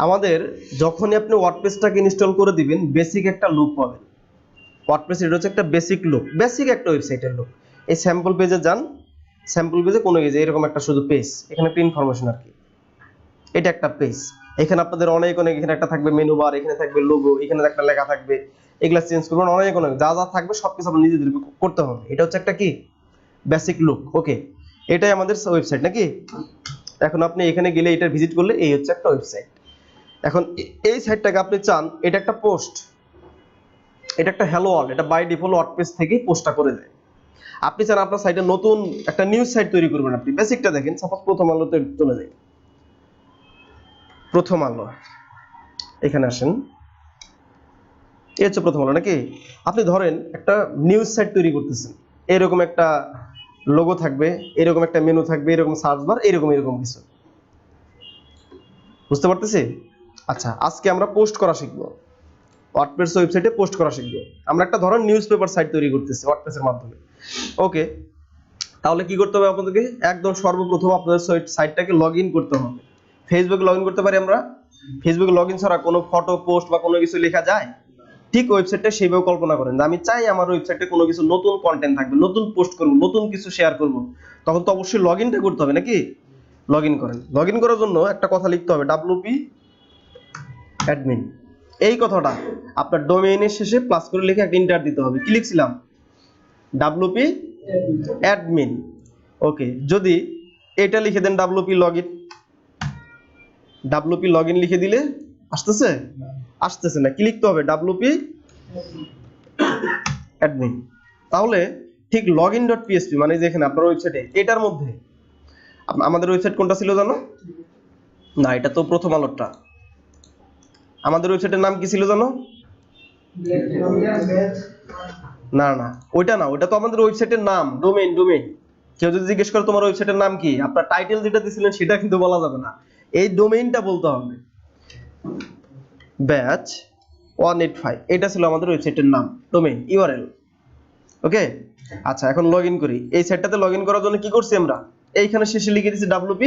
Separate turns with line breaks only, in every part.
আমাদের যখনই আপনি ওয়ার্ডপ্রেসটাকে ইনস্টল করে দিবেন বেসিক একটা লুক পাবেন। ওয়ার্ডপ্রেস এটা হচ্ছে একটা বেসিক লুক, বেসিক একটা ওয়েবসাইটের লুক। এই স্যাম্পল পেজে যান, স্যাম্পল পেজে কোনো এই যে এরকম একটা শুধু পেজ, এখানে একটা ইনফরমেশন আর কি, এটা একটা পেজ। এখানে আপনাদের অনেক অনেক এখানে একটা থাকবে মেনু বার, এখানে থাকবে লোগো, এখানে একটা লেখা থাকবে, এগুলা চেঞ্জ করবেন অনেক অনেক যা যা থাকবে সবকিছু আপনার নিজেদের করতে হবে। এটা হচ্ছে একটা কি বেসিক লুক। ওকে, এটাই আমাদের ওয়েবসাইট নাকি। এখন আপনি এখানে গেলে এটা ভিজিট করলে এই হচ্ছে একটা ওয়েবসাইট। এখন এই সাইটটাকে আপনি চান এটা একটা পোস্ট, এটা একটা হ্যালো ওয়ার্ল্ড, এটা বাই ডিফল্ট ওয়ার্ডপ্রেস থেকেই পোস্টটা করে দেয়। আপনি চান আপনার সাইটে নতুন একটা নিউজ সাইট তৈরি করবেন, আপনি বেসিকটা দেখেন। সাপোজ প্রথম আলোতে চলে যাই, প্রথম আলো, এখানে আসেন, এই হচ্ছে প্রথম আলো নাকি। আপনি ধরেন একটা নিউজ সাইট তৈরি করতেছেন, এরকম একটা লোগো থাকবে, এরকম একটা মেনু থাকবে, এরকম সার্চ বার, এরকম এরকম কিছু, বুঝতে পারতেছি। আচ্ছা, আজকে আমরা পোস্ট করা শিখবো, ওয়ার্ডপ্রেস ওয়েবসাইটে পোস্ট করা শিখবো। আমরা একটা ধরেন নিউজ পেপার সাইট তৈরি করতেছি ওয়ার্ডপ্রেসের মাধ্যমে। ওকে, তাহলে কি করতে হবে আপনাদেরকে, একদম সর্বপ্রথম আপনাদের সাইটটাকে লগ ইন করতে হবে। ফেসবুকে লগ ইন করতে পারি আমরা, ফেসবুকে লগ ইন ছাড়া কোনো ফটো পোস্ট বা কোনো কিছু লেখা যায়? ঠিক ওয়েবসাইটটা সেইভাবে কল্পনা করেন যে আমি চাই আমার ওয়েবসাইটে কোনো কিছু নতুন কন্টেন্ট থাকবে, নতুন পোস্ট করব, নতুন কিছু শেয়ার করব, তখন তো অবশ্যই লগ ইনটা করতে হবে নাকি। লগ ইন করেন, লগ ইন করার জন্য একটা কথা লিখতে হবে, wp অ্যাডমিন। এই কথাটা আপনার ডোমেইনের শেষে প্লাস করে লিখে একটা এন্টার দিতে হবে। কি লিখছিলাম? wp admin. ওকে, যদি এটা লিখে দেন wp লগইন, wp লগইন লিখে দিলে আসতেছে? আসতেছে না। কি লিখতে হবে? wp admin. তাহলে ঠিক login.php মানে যেখানে আপনার ওয়েবসাইটে, এটার মধ্যে আমাদের ওয়েবসাইট কোনটা ছিল জানো? না, এটা তো প্রথম আলোটা। আমাদের ওয়েবসাইটের নাম কি ছিল জানো? না না, ওইটা না, ওইটা তো আমাদের ওয়েবসাইটের নাম, ডোমেইন। ডোমেইন কেউ যদি জিজ্ঞেস করে তোমার ওয়েবসাইটের নাম কি, আপনার টাইটেল যেটা দিছিলেন সেটা কিন্তু বলা যাবে না, এই ডোমেইনটা বলতে হবে। ব্যাচ 185 এটা ছিল আমাদের ওয়েবসাইটের নাম, ডোমেইন ইউআরএল। ওকে, আচ্ছা এখন লগইন করি। এই সাইটটাতে লগইন করার জন্য কি করছি আমরা, এইখানে শেষে লিখে দিয়েছি wp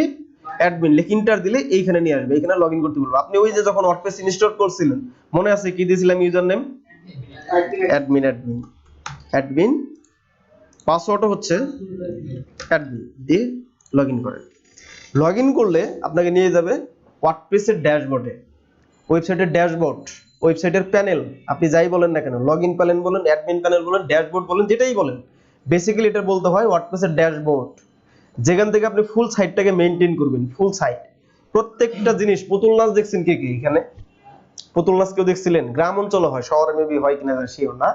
অ্যাডমিন, লিখে এন্টার দিলে এইখানে নিয়ে আসবে, এখানে লগইন করতে বলবো। আপনি ওই যে যখন ওয়ার্ডপ্রেস ইনস্টল করছিলেন মনে আছে কি দিয়েছিলাম user name? Admin. Admin admin পাসওয়ার্ডও হচ্ছে অ্যাডমিন দিয়ে লগইন করেন। লগইন করলে আপনাকে নিয়ে যাবে ওয়ার্ডপ্রেসের ড্যাশবোর্ডে, ওয়েবসাইটের ড্যাশবোর্ড, ওয়েবসাইটের প্যানেল, আপনি যাই বলেন না কেন, লগইন প্যানেল বলেন, অ্যাডমিন প্যানেল বলেন, ড্যাশবোর্ড বলেন, যেটাই বলেন, বেসিক্যালি এটা বলতে হয় ওয়ার্ডপ্রেসের ড্যাশবোর্ড, যেখান থেকে আপনি ফুল সাইটটাকে মেইনটেইন করবেন। ফুল সাইট প্রত্যেকটা জিনিস, পুতুল নাচ দেখছেন কে কে এখানে? পুতুল নাচ কেউ দেখছিলেন? গ্রাম অঞ্চলে হয়, শহরে মেবি হয় কিনা শিওর না।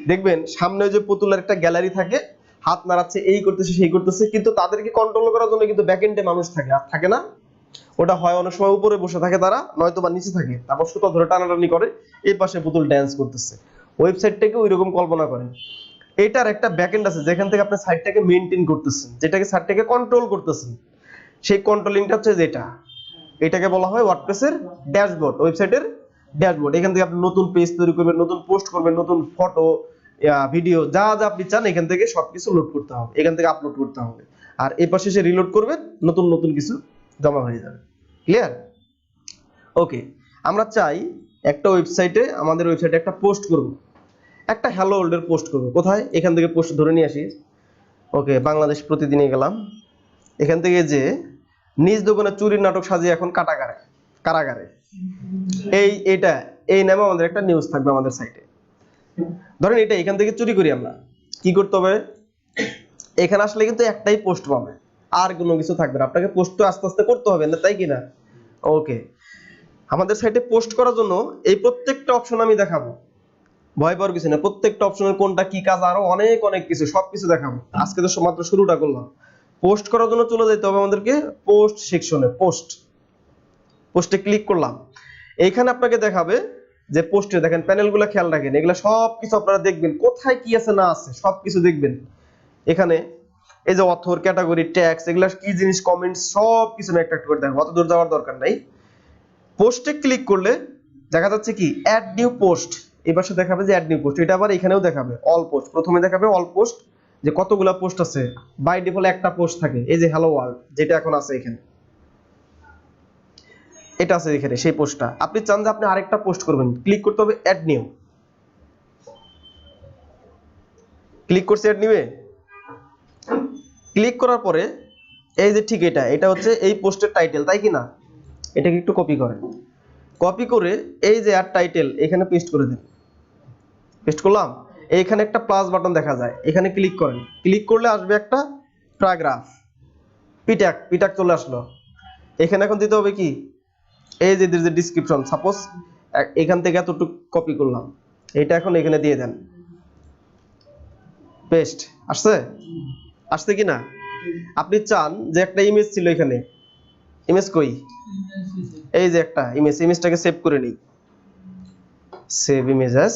দেখবেন সামনে যে পুতুলের একটা গ্যালারি থাকে, হাত নাড়াচ্ছে, এই করতেছে সেই করতেছে, কিন্তু তাদেরকে কন্ট্রোল করার জন্য কিন্তু ব্যাকএন্ডে মানুষ থাকে, আর থাকে না? ওটা হয় অনেক সময় উপরে বসে থাকে তারা, নয়তো বা নিচে থাকে, তারপর সুতা ধরে টানাটানি করে, এই পাশে পুতুল ড্যান্স করতেছে। ওয়েবসাইটটাকে ওইরকম কল্পনা করেন। এটার একটা ব্যাকএন্ড আছে যেখান থেকে আপনি সাইটটাকে মেইনটেইন করতেছেন, যেটাকে সাইটটাকে কন্ট্রোল করতেছেন, সেই কন্ট্রোলিংটা হচ্ছে যেটা, এটাকে বলা হয় ওয়ার্ডপ্রেসের ড্যাশবোর্ড, ওয়েবসাইটের ড্যাশবোর্ড। এখান থেকে আপনি নতুন পেজ তৈরি করবেন, নতুন পোস্ট করবেন, নতুন ফটো, ভিডিও, যা যা আপনি চান এখান থেকে সবকিছু লোড করতে হবে, এখান থেকে আপলোড করতে হবে, আর এই পাশে এসে রিলোড করবেন, নতুন নতুন কিছু জমা হয়ে যাবে। ক্লিয়ার? ওকে, আমরা চাই একটা ওয়েবসাইটে, আমাদের ওয়েবসাইটে একটা পোস্ট করব, একটা হ্যালো ওয়ার্ল্ডের পোস্ট করব। কোথায়? এখান থেকে পোস্ট ধরে নিয়ে আসি। ওকে, বাংলাদেশ প্রতিদিনে গেলাম, এখান থেকে যে নিজ দোকানে চুরির নাটক সাজিয়ে এখন কারাগারে, কারাগারে, এইটা এই নামে আমাদের একটা নিউজ থাকবে আমাদের সাইটে। ধরেন এটা এখান থেকে চুরি করি আমরা, কি করতে হবে? এখানে আসলে কিন্তু একটাই পোস্ট পাবে, আর কোনো কিছু থাকবে না, আপনাকে পোস্ট তো আস্তে আস্তে করতে হবে না, তাই কিনা? ওকে, আমাদের সাইটে পোস্ট করার জন্য এই প্রত্যেকটা অপশন আমি দেখাবো, ভয় পাওয়ার কিছু না। প্রত্যেকটা অপশনের কোনটা কি কাজ, আরো অনেক অনেক কিছু, সবকিছু দেখাবো। আজকে তো মাত্র শুরুটা করলাম। পোস্ট করার জন্য চলে যেতে হবে আমাদেরকে পোস্ট সেকশনে। পোস্টে ক্লিক করলাম, এইখানে আপনাকে দেখাবে যে পোস্টে দেখেন প্যানেলগুলো, খেয়াল রাখেন, এগুলো সবকিছু আপনারা দেখবেন, কোথায় কি আছে না আছে সবকিছু দেখবেন। এখানে এই যে অথর, ক্যাটাগরি, ট্যাক্স, এগুলা কি জিনিস, কমেন্টস, সবকিছু আমি একটা একটা করে দেখাবো, অত দূর যাওয়ার দরকার নাই। পোস্টে ক্লিক করলে দেখা যাচ্ছে কি অ্যাড নিউ পোস্ট, এবার সে দেখাবে যে অ্যাড নিউ পোস্ট। এটা আবার এখানেও দেখাবে অল পোস্ট, প্রথমে দেখাবে অল পোস্ট, যে কতগুলা পোস্ট আছে। বাই ডিফল্ট একটা পোস্ট থাকে, এই যে হ্যালো ওয়ার্ল্ড যেটা এখন আছে এখানে। এটা আছে এখানে সেই পোস্টটা। আপনি চান যে আপনি আরেকটা পোস্ট করবেন, ক্লিক করতে হবে অ্যাড নিউ। ক্লিক করছি অ্যাড নিউয়ে। ক্লিক করার পরে এই যে ঠিক এটা হচ্ছে এই পোস্টের টাইটেল, তাই কি না? এটাকে একটু কপি করেন। কপি করে এই যে অ্যাড টাইটেল এখানে পেস্ট করে দিন। পেস্ট করলাম। এইখানে একটা প্লাস বাটন দেখা যায়, এখানে ক্লিক করেন। ক্লিক করলে আসবে একটা প্যারাগ্রাফ, পিটাক চলে আসলো। এখানে এখন দিতে হবে কি, এই যে ডেসক্রিপশন, সাপোজ এখান থেকে এতটুকু কপি করলাম, এটা এখন এখানে দিয়ে দেন। পেস্ট আসছে কি না? আপনি চান যে একটা ইমেজ ছিল এখানে, ইমেজ কই? এই যে একটা ইমেজটাকে সেভ করে নিই। Save images.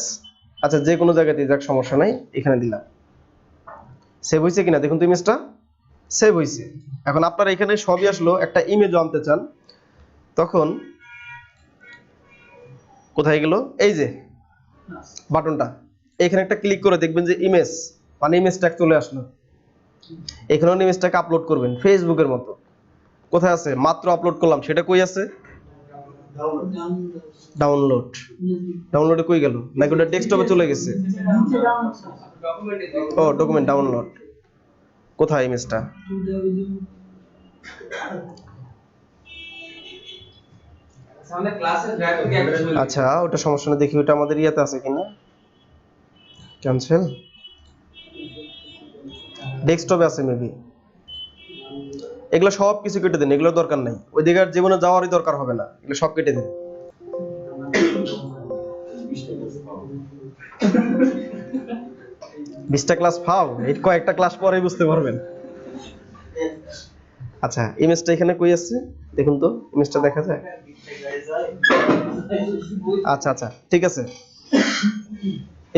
আচ্ছা, যে কোনো জায়গাতে যাক, সমস্যা নাই, এখানে দিলাম। সেভ হয়েছে কিনা দেখুন তো, ইমেজটা সেভ হয়েছে। এখন আপনারা এখানে সবই আসলো, একটা ইমেজ আনতে চান, তখন কোথায় গেল? এই যে বাটনটা, এখানে একটা ক্লিক করে দেখবেন যে ইমেজ, মানে ইমেজটা চলে আসলো। এখানেও ইমেজটাকে আপলোড করবেন ফেসবুকের মতো। কোথায় আছে? মাত্র আপলোড করলাম, সেটা কই আছে? ডাউনলোডে কই গেল? নাকি ওটা ডেস্কটপে চলে গেছে? ও, ডকুমেন্ট ডাউনলোড। কোথায় ইমেজটা? আচ্ছা, ওটা সমস্যা না, দেখি ওটা আমাদের ইয়াতে আছে কিনা। ক্যান্সেল, ডেস্কটপে আছে মেবি। এগুলো সব কিছু কেটে দেন, এগুলোর দরকার নাই, ওই দিকে আর জীবনে যাওয়ারই দরকার হবে না, এগুলো সব কেটে দেন। 20টা ক্লাস পাও, এই কয়েকটা ক্লাস পরেই বুঝতে পারবেন। আচ্ছা, ইমেজটা এখানে কই আছে দেখুন তো, ইমেজটা দেখা যায়? আচ্ছা, ঠিক আছে।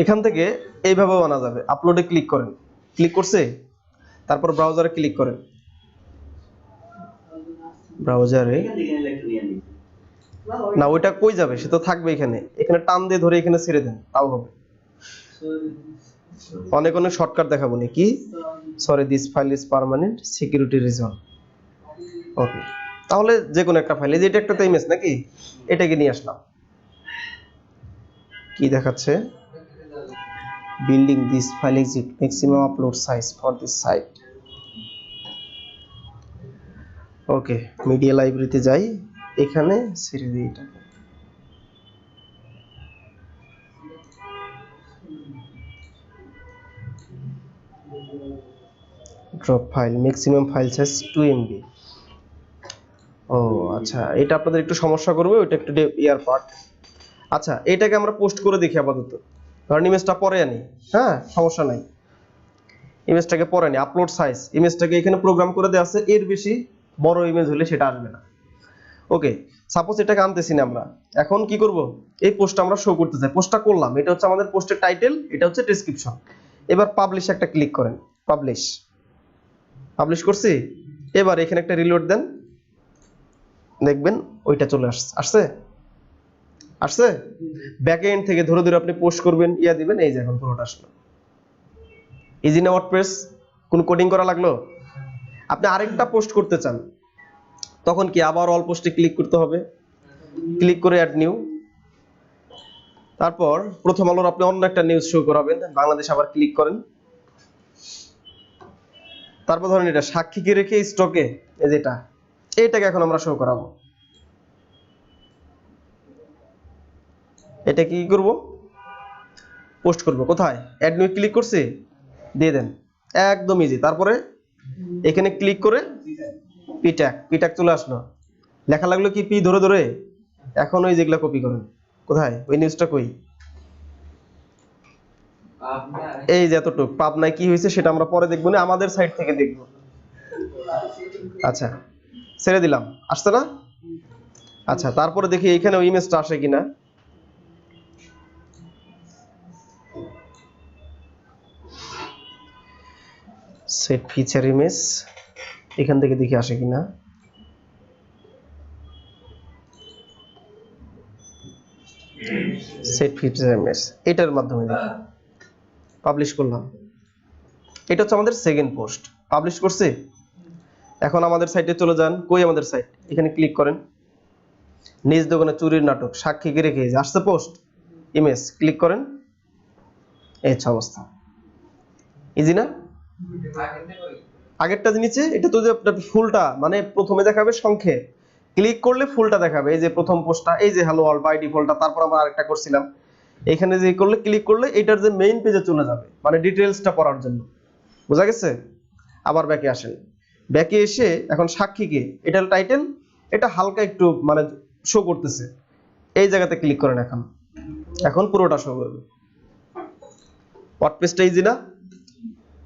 এখান থেকে এইভাবেও আনা যাবে। আপলোডে ক্লিক করেন, ক্লিক করছে, তারপর ব্রাউজারে ক্লিক করেন। ব্রাউজারে না, ওইটা কই যাবে? সে তো থাকবে এখানে, এখানে টান দিয়ে ধরে এখানে ছেড়ে দেন, তাও হবে। অনেক শর্টকাট দেখাবো নাকি? Sorry, this file is permanent security reason. Okay, তাহলে যে কোনো একটা ফাইল, এই যে এটা একটা ইমেজ নাকি, এটাকে নিয়ে আসলাম। কি দেখাচ্ছে? Building this file exit maximum upload size for this site. Okay, media লাইব্রেরিতে যাই, এখানে ছেড়ে দিই এটাকে। Drop file, maximum file size 2 MB। ও আচ্ছা, এটা আপনাদের একটু সমস্যা করবে, ওইটা একটু ইয়ার পার্ট। আচ্ছা, এটাকে আমরা পোস্ট করে দেখি আপাতত। ধরেন ইমেজটা পরে আনি, হ্যাঁ সমস্যা নাই, ইমেজটাকে পরে আনি। আপলোড সাইজ, ইমেজটাকে এখানে প্রোগ্রাম করে দেওয়া আছে, এর বেশি বড় ইমেজ হলে সেটা আসবে না। ওকে, সাপোজ এটাকে আনতেছি না আমরা, এখন কি করব? এই পোস্টটা আমরা শো করতে চাই, পোস্টটা করলাম, এটা হচ্ছে আমাদের পোস্টের টাইটেল, এটা হচ্ছে ডেসক্রিপশন। এবার পাবলিশ একটা ক্লিক করেন, পাবলিশ করছি। এবার এখানে একটা রিলোড দেন, দেখবেন ওইটা চলে আসছে। ব্যাক এন্ড থেকে ধরে ধরে আপনি পোস্ট করবেন, ইয়া দিবেন, এই যে এখন পুরোটা আসলো। ইজি না ওয়ার্ডপ্রেস? কোন কোডিং করা লাগলো? আপনি আরেকটা পোস্ট করতে চান, তখন কি আবার অল পোস্টে ক্লিক করতে হবে, ক্লিক করে অ্যাড নিউ। তারপর প্রথম আলোর আপনি অন্য একটা নিউজ শো করাবেন, বাংলাদেশ, আবার ক্লিক করেন। তারপর ধরেন এটা সাক্ষীকে রেখে স্টকে, এই যে এটাকে এখন আমরা শো করাবো। এটা কি করব? পোস্ট করব। কোথায়? অ্যাড নিউ ক্লিক করছি, দিয়ে দেন, একদম ইজি। তারপরে এখানে ক্লিক করে পিটাক চলে আসলো। লেখা লাগলো কি পি ধরে ধরে। এখন ওই যেগুলা কপি করেন, কোথায় ওই নিউজটা কই? এই যে এতটুক পাবনায় কি হয়েছে সেটা আমরা পরে দেখবো না, আমাদের সাইড থেকে দেখবো। আচ্ছা, ছেড়ে দিলাম, আসছে না? আচ্ছা, তারপরে দেখি এখানে ওই ইমেজটা আসে কিনা। সেট ফিচার ইমেজ, এখান থেকে দেখি আসে কিনা। সেট ফিচার ইমেজ, এটার মাধ্যমে দেখি। পাবলিশ করলাম, এটা হচ্ছে আমাদের সেকেন্ড পোস্ট, পাবলিশ করছি। এখন আমাদের সাইটে চলে যান, কই আমাদের সাইট? এখানে ক্লিক করেন, নিজ দোকানে চুরির নাটক সাক্ষীকে রেখে আসছে পোস্ট ইমেজ ক্লিক করেন এই অবস্থা ইজি না আগেরটা নিচে এটা তো যে ফুলটা মানে প্রথমে দেখাবে সংক্ষেপ ক্লিক করলে ফুলটা দেখাবে এই যে প্রথম পোস্টটা এই যে হ্যালো ওয়ার্ল্ড বাই ডিফল্টটা তারপর আমরা আরেকটা করছিলাম এখানে যে করলে ক্লিক করলে এটার যে মেইন পেজে চলে যাবে মানে ডিটেইলসটা পড়ার জন্য বুঝা গেছে আবার ব্যাকে আসেন ব্যাকে এসে এখন সাক্ষীকে এটার টাইটেল এটা হালকা একটু মানে শো করতেছে এই জায়গাতে ক্লিক করেন এখন পুরোটা শো করবে ওয়ার্ডপ্রেসটা ইজি না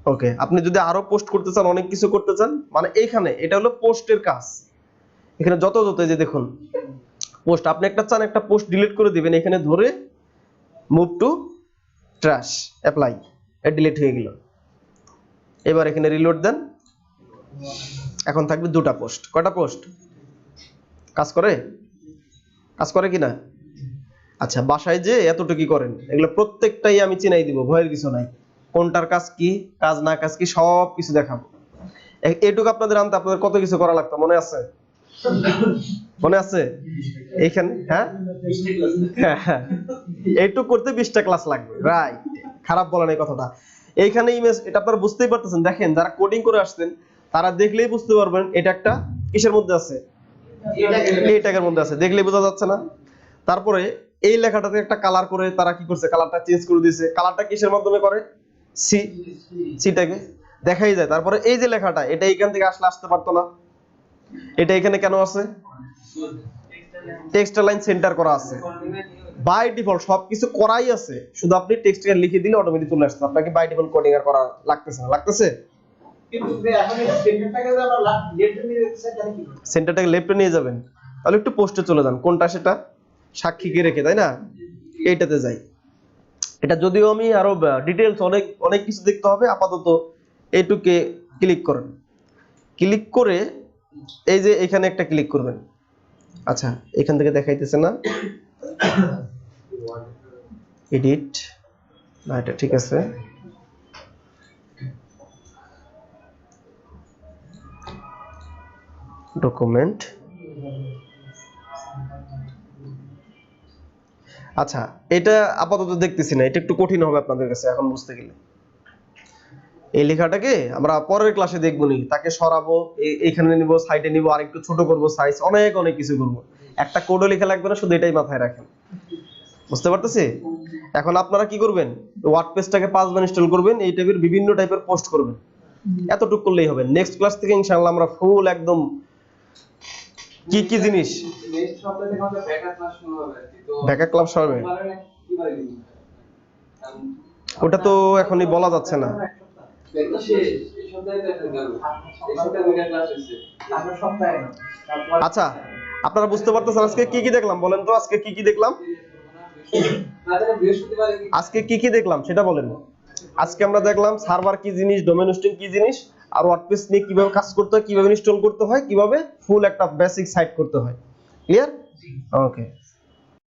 ওকে আপনি যদি আরো পোস্ট করতে চান অনেক কিছু করতে চান মানে এইখানে এটা হলো পোস্টের কাজ এখানে যত এই যে দেখুন পোস্ট আপনি একটা চান একটা পোস্ট ডিলিট করে দিবেন এখানে ধরে মুভ টু ট্র্যাশ অ্যাপ্লাই এটা ডিলিট হয়ে গেল এবার এখানে রিলোড দেন এখন থাকবে দুটো পোস্ট কয়টা পোস্ট কাজ করে কিনা আচ্ছা বাসায় যে এতটুকু করেন এগুলো প্রত্যেকটাই আমি চিনাই দিব ভয়ের কিছু নাই কোনটার কাজ কি কাজ না কাজ কি সব কিছু দেখাবো এইটুকু আপনাদের আনতে আপনাদের কত কিছু করা লাগতো মনে আছে এইখানে হ্যাঁ এইটুকু করতে 20টা ক্লাস লাগবে রাইট খারাপ বলেন এই কথাটা এইখানে ইমেজ এটা আপনারা বুঝতেই পারতেছেন দেখেন যারা কোডিং করে আসছেন তারা দেখলেই বুঝতে পারবেন এটা একটা কিসের মধ্যে আছে এই ট্যাগের মধ্যে আছে দেখলেই বোঝা যাচ্ছে না তারপরে এই লেখাটাতে একটা কালার করে তারা কি করছে কালারটা চেঞ্জ করে দিয়েছে কালারটা কিসের মাধ্যমে করে সি ট্যাগে দেখাই যায় তারপরে এই যে লেখাটা এটা এইখান থেকে আসতে পারতো না এটা এখানে কেন আছে টেক্সট লাইন সেন্টার করা আছে বাই ডিফল্ট সবকিছু করাই আছে শুধু আপনি টেক্সটকে লিখে দিলে অটোমেটিক চলে আসছে আপনাকে বাই ডিফল্ট কোডিং আর করা লাগতেছে কিন্তু এখন সেন্টারটাকে আমরা লেফটে নিয়ে যেতে চাই কি সেন্টারটাকে লেফটে নিয়ে যাবেন তাহলে একটু পোস্টে চলে যান কোনটা সেটা সাক্ষীকে রেখে তাই না এইটাতে যাই এটা যদিও আমি আরো ডিটেইলস অনেক কিছু দেখতে হবে আপাতত এইটুকে ক্লিক করেন ক্লিক করে এই যে এখানে একটা ক্লিক করবেন আচ্ছা এখান থেকে দেখাইতেছে না এডিট না এটা ঠিক আছে ডকুমেন্ট আচ্ছা এটা আপাতত দেখতেছি না এটা একটু কঠিন হবে আপনাদের কাছে এখন বুঝতে গেলে এই লেখাটাকে আমরা পরের ক্লাসে দেখব নি তাকে সরাবো এইখানে নিব সাইডে নিব আর একটু ছোট করব সাইজ অনেক কিছু করব একটা কোডও লেখা লাগবে না শুধু এটাই মাথায় রাখেন বুঝতে পারতেছি এখন আপনারা কি করবেন ওয়ার্ডপ্রেসটাকে 5 বার ইনস্টল করবেন এই টাইপের বিভিন্ন টাইপের পোস্ট করবেন এতটুকু করলেই হবে নেক্সট ক্লাস থেকে ইনশাআল্লাহ আমরা ফুল একদম কি জিনিস নেক্সট সপ্তাহে থেকে আমাদের ব্যাকআপ ক্লাস শুরু হবে তো ব্যাকআপ ক্লাস হবে ওটা তো এখনই বলা যাচ্ছে না আচ্ছা আপনারা বুঝতে পারতেছেন আজকে কি দেখলাম বলেন তো আজকে কি দেখলাম সেটা বলেন আজকে আমরা দেখলাম সার্ভার কি জিনিস ডোমেইন হোস্টিং কি জিনিস আর ওয়ার্ডপ্রেস নিয়ে কিভাবে কাজ করতে হয় কিভাবে ইনস্টল করতে হয় কিভাবে ফুল একটা বেসিক সাইট করতে হয় ক্লিয়ার ওকে